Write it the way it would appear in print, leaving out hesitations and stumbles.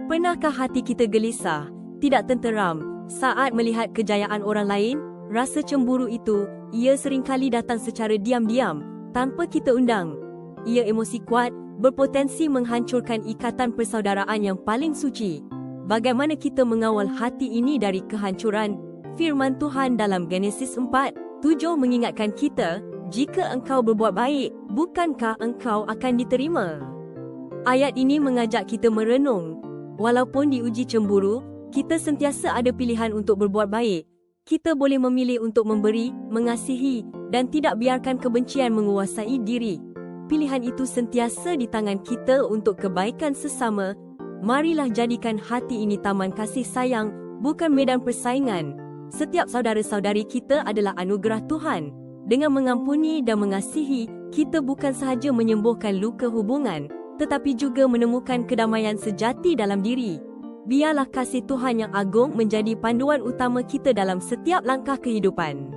Pernahkah hati kita gelisah, tidak tenteram, saat melihat kejayaan orang lain? Rasa cemburu itu, ia seringkali datang secara diam-diam, tanpa kita undang. Ia emosi kuat, berpotensi menghancurkan ikatan persaudaraan yang paling suci. Bagaimana kita mengawal hati ini dari kehancuran? Firman Tuhan dalam Genesis 4:7 mengingatkan kita, jika engkau berbuat baik, bukankah engkau akan diterima? Ayat ini mengajak kita merenung. Walaupun diuji cemburu, kita sentiasa ada pilihan untuk berbuat baik. Kita boleh memilih untuk memberi, mengasihi, dan tidak biarkan kebencian menguasai diri. Pilihan itu sentiasa di tangan kita untuk kebaikan sesama. Marilah jadikan hati ini taman kasih sayang, bukan medan persaingan. Setiap saudara-saudari kita adalah anugerah Tuhan. Dengan mengampuni dan mengasihi, kita bukan sahaja menyembuhkan luka hubungan, tetapi juga menemukan kedamaian sejati dalam diri. Biarlah kasih Tuhan yang agung menjadi panduan utama kita dalam setiap langkah kehidupan.